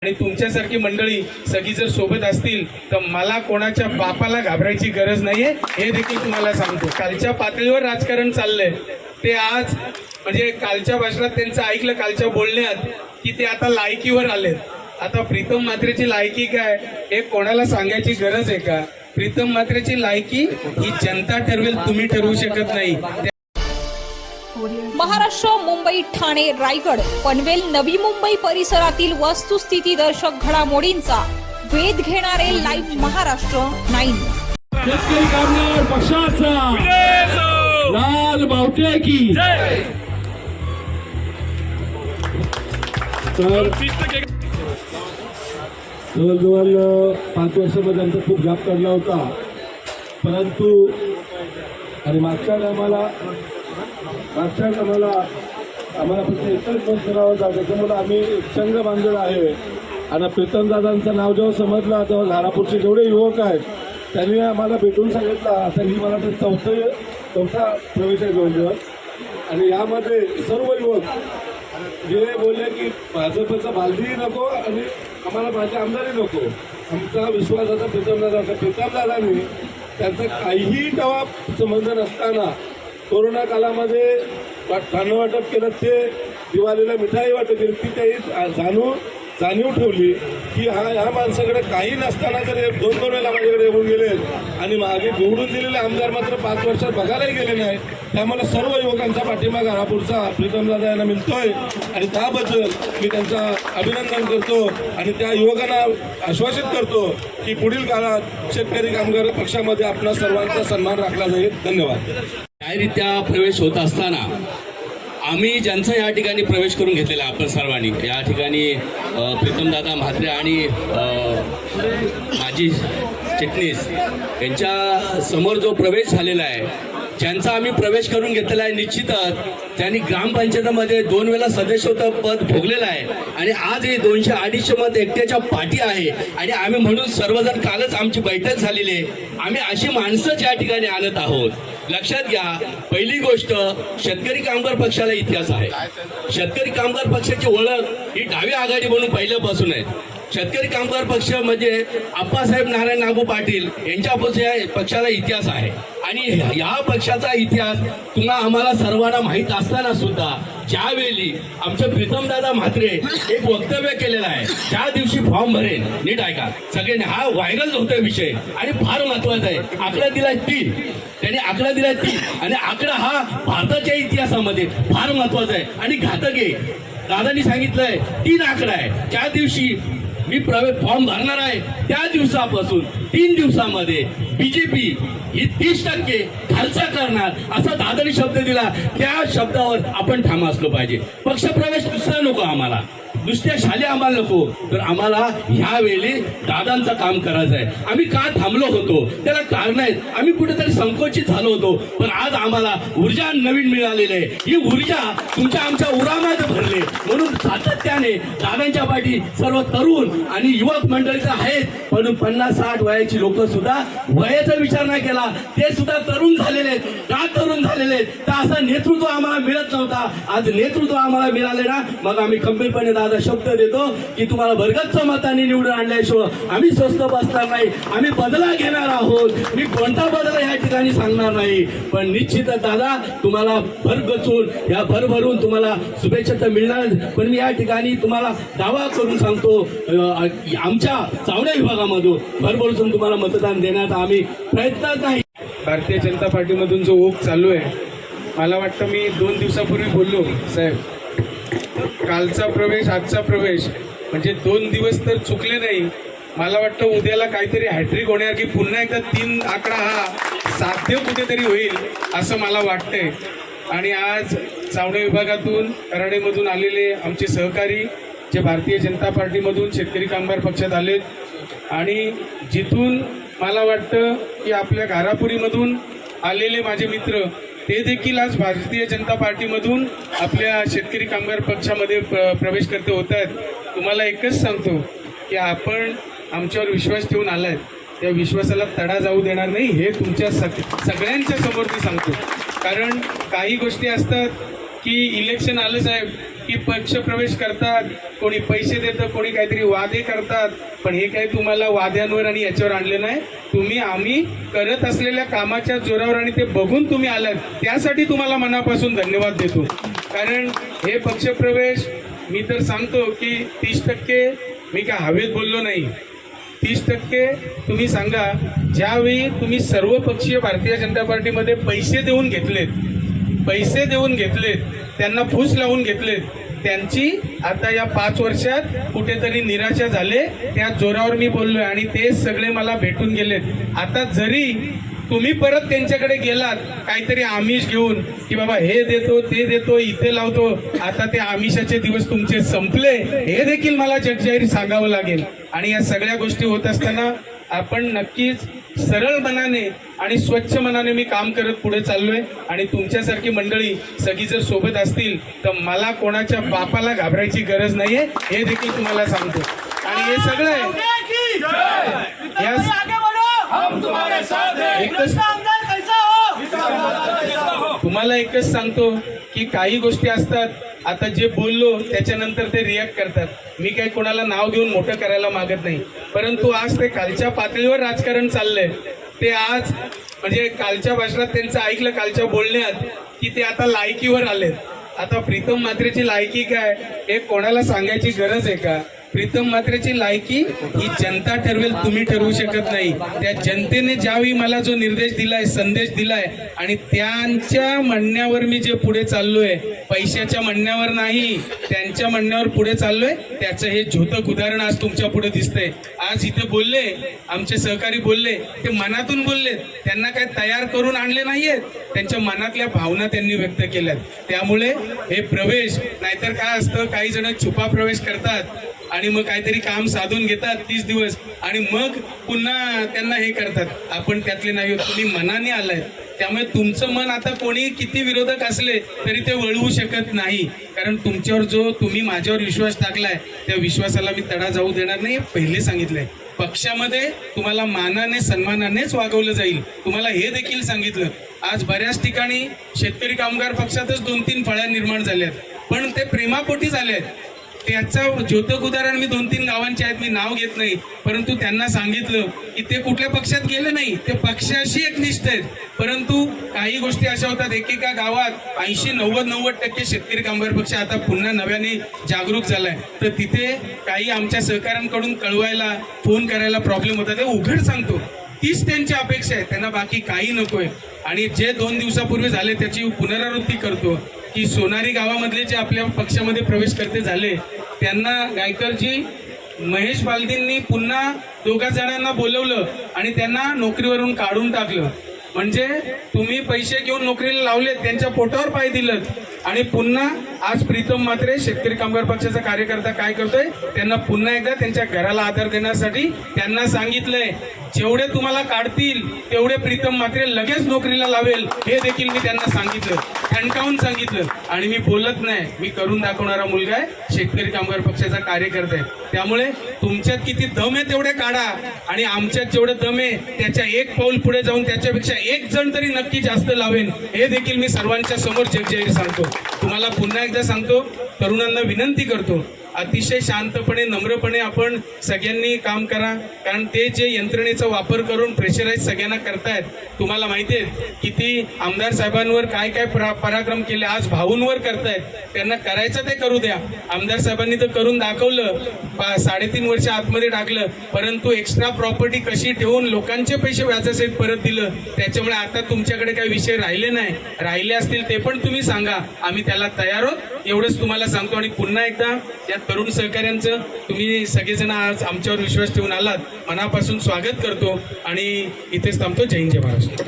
आणि तुमच्यासारखी मंडळी सगळी जर सोबत असतील तर मला कोणाच्या बापाला घाबरायची गरज नाहीये, हे देखील तुम्हाला सांगतो। कालच्या पातळीवर राजकारण चाललंय ते आज म्हणजे कालच्या भाषणात त्यांचं ऐकलं, कालच्या बोलण्यात की ते आता लायकीवर आलेत। आता प्रीतम म्हात्रेची लायकी काय हे कोणाला सांगायची गरज आहे का? प्रीतम म्हात्रेची लायकी ही जनता ठरवेल, तुम्ही ठरवू शकत नाही। महाराष्ट्र, मुंबई, ठाणे, रायगड, पनवेल, नवी मुंबई परिसरातील वस्तुस्थिती दर्शक घडामोडींचा वेध घेणारे लाईव्ह महाराष्ट्र 9। शेतकरी कामगार पक्षाचा लाल बावटे की जय। तर जवळजवळ 5 वर्षामध्ये आमचा खूप गॅप पडला होता, परंतु आणि मागच्या आम्हाला फक्त एकच मत करावं होता, त्याच्यामुळे आम्ही संघ बांधलेला आहे। आणि प्रीतमदादांचं नाव जेव्हा समजलं तेव्हा धारापूरचे जेवढे युवक आहेत त्यांनी आम्हाला भेटून सांगितलं, आता ही मला तर चौथा प्रवेश आहे जवळजवळ। आणि यामध्ये सर्व युवक जे बोलले की भाजपचा बालदी नको आणि आम्हाला माझी आमदारी नको, आमचा विश्वास होता प्रीतमदादांचा। प्रीतमदादांनी त्यांचं काहीही तेव्हा संबंध नसताना कोरोना कालामध्ये धान्य वाटप केलं, ते दिवाळीला मिठाई वाटप केली, ती काही जाणीव ठेवली की ह्या माणसाकडे काही नसताना जर 2-2 वेळेला माझ्याकडे येऊन गेले आणि मागे निवडून दिलेले आमदार मात्र 5 वर्षात बघायलाही गेले नाही। त्यामुळे सर्व युवकांचा पाठिंबा घारापूरचा प्रीतमदादा यांना मिळतोय आणि त्याबद्दल मी त्यांचा अभिनंदन करतो आणि त्या युवकांना आश्वासित करतो की पुढील काळात शेतकरी कामगार पक्षामध्ये आपला सर्वांचा सन्मान राखला जाईल। धन्यवाद। न्यायरित्या प्रवेश होत असताना आम्ही ज्यांचा या ठिकाणी प्रवेश करून घेतलेला आपण सर्वांनी, या ठिकाणी प्रीतमदादा म्हात्रे आणि माजी चिटणीस यांच्या समोर जो प्रवेश झालेला आहे, ज्यांचा आम्ही प्रवेश करून घेतलेला आहे, निश्चितच त्यांनी ग्रामपंचायतीमध्ये 2 वेळा सदस्यत्व पद भोगलेलं आहे आणि आज हे 200-250 मत एकट्याच्या पाठी आहे। आणि आम्ही म्हणून सर्वजण कालच आमची बैठक झालेली आहे, आम्ही अशी माणसंच या ठिकाणी आणत आहोत। लक्षात घ्या, पहिली गोष्ट शेतकरी कामगार पक्षाला इतिहास आहे। शेतकरी कामगार पक्षाची ओळख ही डावी आघाडी म्हणून पहिल्यापासून आहे। शेतकरी कामगार पक्ष म्हणजे आप्पासाहेब नारायण नागू पाटील यांच्यापासून या पक्षाला इतिहास आहे आणि या पक्षाचा इतिहास तुम्हाला आम्हाला सर्वांना माहीत असताना सुद्धा ज्यावेळी आमचे प्रीतमदादा म्हात्रे एक वक्तव्य केलेलं आहे, त्या दिवशी फॉर्म भरेन, नीट ऐका सगळ्यांनी, हा व्हायरल होतोय विषय आणि फार महत्वाचा आहे। आकडा दिलाय 3, त्यांनी आकडा दिलाय 3 आणि आकडा हा भारताच्या इतिहासामध्ये फार महत्वाचा आहे आणि घातक आहे। दादांनी सांगितलंय 3 आकडा आहे, ज्या दिवशी मी फॉर्म भरणार आहे त्या दिवसापासून 3 दिवसामध्ये बीजेपी ही 30% खालसा करणार असा दादानी शब्द दिला। त्या शब्दावर आपण ठाम असलो पाहिजे। पक्षप्रवेश दुसरा नको आम्हाला, दुसऱ्या शाले आम्हाला नको, तर आम्हाला ह्यावेळी दादांचं काम करायचं आहे। आम्ही का थांबलो होतो त्याला कारण आहेत, आम्ही कुठेतरी संकोचित झालो होतो, पण आज आम्हाला ऊर्जा नवीन मिळालेली आहे। ही ऊर्जा तुमच्या आमच्या उरामध्ये भरले, म्हणून सातत्याने दादांच्या पाठी सर्व तरुण आणि युवक मंडळीचं आहेत, म्हणून 50-60 वयाची लोक सुद्धा वयाचा विचार नाही केला, ते सुद्धा तरुण झालेले आहेत। का तरुण झालेले आहेत तर असं नेतृत्व आम्हाला मिळत नव्हता, आज नेतृत्व आम्हाला मिळाले ना, मग आम्ही खंबीरपणे दादा शब्द देतो की तुम्हाला भरगच्च मतांनी निवडून आणल्याशिवाय आम्ही स्वस्त बसणार नाही, आम्ही बदला घेणार आहोत। मी कोणता बदला या ठिकाणी सांगणार नाही, पण निश्चितच दादा तुम्हाला भरगचून या भरभरून तुम्हाला शुभेच्छा तर मिळणार, पण मी या ठिकाणी तुम्हाला दावा करून सांगतो आमच्या चावडे विभागामधून भरभरून तुम्हाला मतदान देण्याचा आम्ही प्रयत्नात नाही। भारतीय जनता पार्टीमधून जो ओघ चालू आहे, मला वाटतं मी 2 दिवसापूर्वी बोललो साहेब, कालचा प्रवेश आजचा प्रवेश म्हणजे 2 दिवस तर चुकले नाही। मला वाटतं उद्याला काहीतरी हॅट्रिक होणार की पुन्हा एकदा 3 आकडा हा साध्य कुठेतरी होईल असं मला वाटतंय। आणि आज चावडे विभागातून कराडेमधून आलेले आमचे सहकारी जे भारतीय जनता पार्टीमधून शेतकरी कामगार पक्षात आलेत आणि जिथून मला वाटतं की आपल्या घारापुरीमधून आलेले माझे मित्र ते देखील आज भारतीय जनता पार्टीमधून आपल्या शेतकरी कामगार पक्षामध्ये प्रवेश करते होत आहेत। तुम्हाला एकच सांगतो की आपण आमच्यावर विश्वास ठेवून आलाय, त्या विश्वासाला तडा जाऊ देणार नाही, हे तुमच्या सगळ्यांच्या समोर मी सांगतो। कारण काही गोष्टी असतात की इलेक्शन आलं साहेब की पक्षप्रवेश करतात, कोणी पैसे देतं, कोणी काहीतरी वादे करतात, पण हे काही तुम्हाला वाद्यांवर आणि याच्यावर आणले नाही. तुम्ही आम्ही करत असलेल्या कामाच्या जोरावर आणि ते बघून तुम्ही आलात, त्यासाठी तुम्हाला मनापासून धन्यवाद देतो. कारण हे पक्षप्रवेश मी तर सांगतो की 30% मी काय हवेत बोललो नाही. 30% तुम्ही सांगा, ज्यावेळी तुम्ही सर्वपक्षीय भारतीय जनता पार्टीमध्ये पैसे देऊन घेतलेत, त्यांना फूस लावून घेतलेत, त्यांची आता या 5 वर्षात कुठेतरी निराशा झाले. त्या जोरावर मी बोललोय आणि ते सगळे मला भेटून गेलेत. आता जरी तुम्ही परत त्यांच्याकडे गेलात काहीतरी आमिष घेऊन की बाबा हे देतो ते देतो इथे लावतो, आता ते आमिषाचे दिवस तुमचे संपले हे देखील मला जगजाहीर सांगावं लागेल. आणि या सगळ्या गोष्टी होत असताना आपण नक्कीच सरळ मनाने आणि स्वच्छ मनाने मी काम करत पुढे चाललोय. आणि तुमच्यासारखी मंडळी सगळी जर सोबत असतील तर मला कोणाच्या बापाला घाबरायची गरज नाहीये, हे देखील तुम्हाला सांगतो. आणि हे सगळं तुम्हाला एकच सांगतो की काही गोष्टी असतात, आता जे बोललो त्याच्यानंतर ते रिॲक्ट करतात. मी काही कोणाला नाव घेऊन मोठं करायला मागत नाही, परंतु आज ते खालच्या पातळीवर राजकारण चाललंय. ते आज म्हणजे कालच्या भाषणात त्यांचं ऐकलं, कालच्या बोलण्यात, की ते आता लायकीवर आलेत. आता प्रीतम म्हात्रेची लायकी काय हे कोणाला सांगायची गरज आहे का? प्रीतम म्हात्रेची लायकी ही जनता ठरवेल, तुम्ही ठरवू शकत नाही. त्या जनतेने ज्यावेळी मला जो निर्देश दिलाय, संदेश दिलाय, आणि त्यांच्या म्हणण्यावर मी जे पुढे चाललोय, पैशाच्या म्हणण्यावर नाही, त्यांच्या म्हणण्यावर पुढे चाललोय, त्याचं हे झोतक उदाहरण आज तुमच्या पुढे दिसतंय. आज इथे बोलले आमचे सहकारी, बोलले ते मनातून बोललेत, त्यांना काय तयार करून आणले नाहीयेत, त्यांच्या मनातल्या भावना त्यांनी व्यक्त केल्यात. त्यामुळे हे प्रवेश, नाहीतर काय असतं, काही जण छुपा प्रवेश करतात आणि मग काहीतरी काम साधून घेतात 30 दिवस आणि मग पुन्हा त्यांना हे करतात. आपण त्यातले नाही, तुम्ही मनाने आलाय. त्यामुळे तुमचं मन आता कोणी किती विरोधक असले तरी ते वळवू शकत नाही. कारण तुमच्यावर जो तुम्ही माझ्यावर विश्वास टाकलाय, त्या विश्वासाला मी तडा जाऊ देणार नाही. पहिले सांगितलंय, पक्षामध्ये तुम्हाला मानाने सन्मानानेच वागवलं जाईल. तुम्हाला हे देखील सांगितलं. आज बऱ्याच ठिकाणी शेतकरी कामगार पक्षातच 2-3 फळ्या निर्माण झाल्यात, पण ते प्रेमापोटी झालेत. त्याचं ज्योतक उदाहरण मी 2-3 गावांचे आहेत, मी नाव घेत नाही, परंतु त्यांना सांगितलं की ते कुठल्या पक्षात गेले नाही, ते पक्षाशी एकनिष्ठ आहेत. परंतु काही गोष्टी अशा होतात, एकेका गावात 80-90% शेतकरी कामगार पक्ष आता पुन्हा नव्याने जागरूक झालाय, तर तिथे काही आमच्या सहकाऱ्यांकडून कळवायला, फोन करायला प्रॉब्लेम होता. ते उघड सांगतो, तीच त्यांची अपेक्षा आहे, त्यांना बाकी काही नकोय. आणि जे 2 दिवसापूर्वी झाले त्याची पुनरावृत्ती करतो की सोनारी गावामधले जे आपल्या पक्षामध्ये प्रवेश करते झाले, त्यांना गायकरजी महेश बालदींनी पुन्हा 2 जणांना बोलवलं आणि त्यांना नोकरीवरून काढून टाकलं. म्हणजे तुम्ही पैसे घेऊन नोकरीला लावले, त्यांच्या पोटावर पाय दिलं, आणि पुन्हा आज प्रीतम म्हात्रे शेतकरी कामगार पक्षाचा कार्यकर्ता काय करतोय, त्यांना पुन्हा एकदा त्यांच्या घराला आधार देण्यासाठी त्यांना सांगितलंय, जेवढे तुम्हाला काढतील तेवढे प्रीतम म्हात्रे लगेच नोकरीला लावेल, हे देखील मी त्यांना सांगितलं, ठणकावून सांगितलं. आणि मी बोलत नाही, मी करून दाखवणारा मुलगा आहे, शेतकरी कामगार पक्षाचा कार्यकर्ता आहे. त्यामुळे तुमच्यात किती दम आहे तेवढे काढा, आणि आमच्यात जेवढं दम आहे त्याच्या 1 पाऊल पुढे जाऊन त्याच्यापेक्षा 1 जण तरी नक्की जास्त लावेन, हे देखील मी सर्वांच्या समोर जगजाहीर सांगतो. तुम्हाला पुन्हा एकदा सांगतो, तरुणांना विनंती करतो, अतिशय शांतपणे, नम्रपणे आपण सगळ्यांनी काम करा. कारण ते जे यंत्रणेचा वापर करून प्रेशराईज सगळ्यांना करतायत, तुम्हाला माहिती आहे किती आमदार साहेबांवर काय काय पराक्रम केले, आज भाऊंवर करतायत. त्यांना करायचं ते करू द्या. आमदार साहेबांनी तर करून दाखवलं, 3.5 वर्ष आतमध्ये टाकलं, परंतु एक्स्ट्रा प्रॉपर्टी कशी ठेवून लोकांचे पैसे व्याजासहित परत दिलं. त्याच्यामुळे आता तुमच्याकडे काही विषय राहिले नाही, राहिले असतील ते पण तुम्ही सांगा, आम्ही त्याला तयार आहोत, एवढंच तुम्हाला सांगतो. आणि पुन्हा एकदा या तरुण सहकाऱ्यांचं तुम्ही सगळेजण आज आमच्यावर विश्वास ठेवून आलात, मनापासून स्वागत करतो आणि इथेच थांबतो. जय हिंद, जय महाराष्ट्र.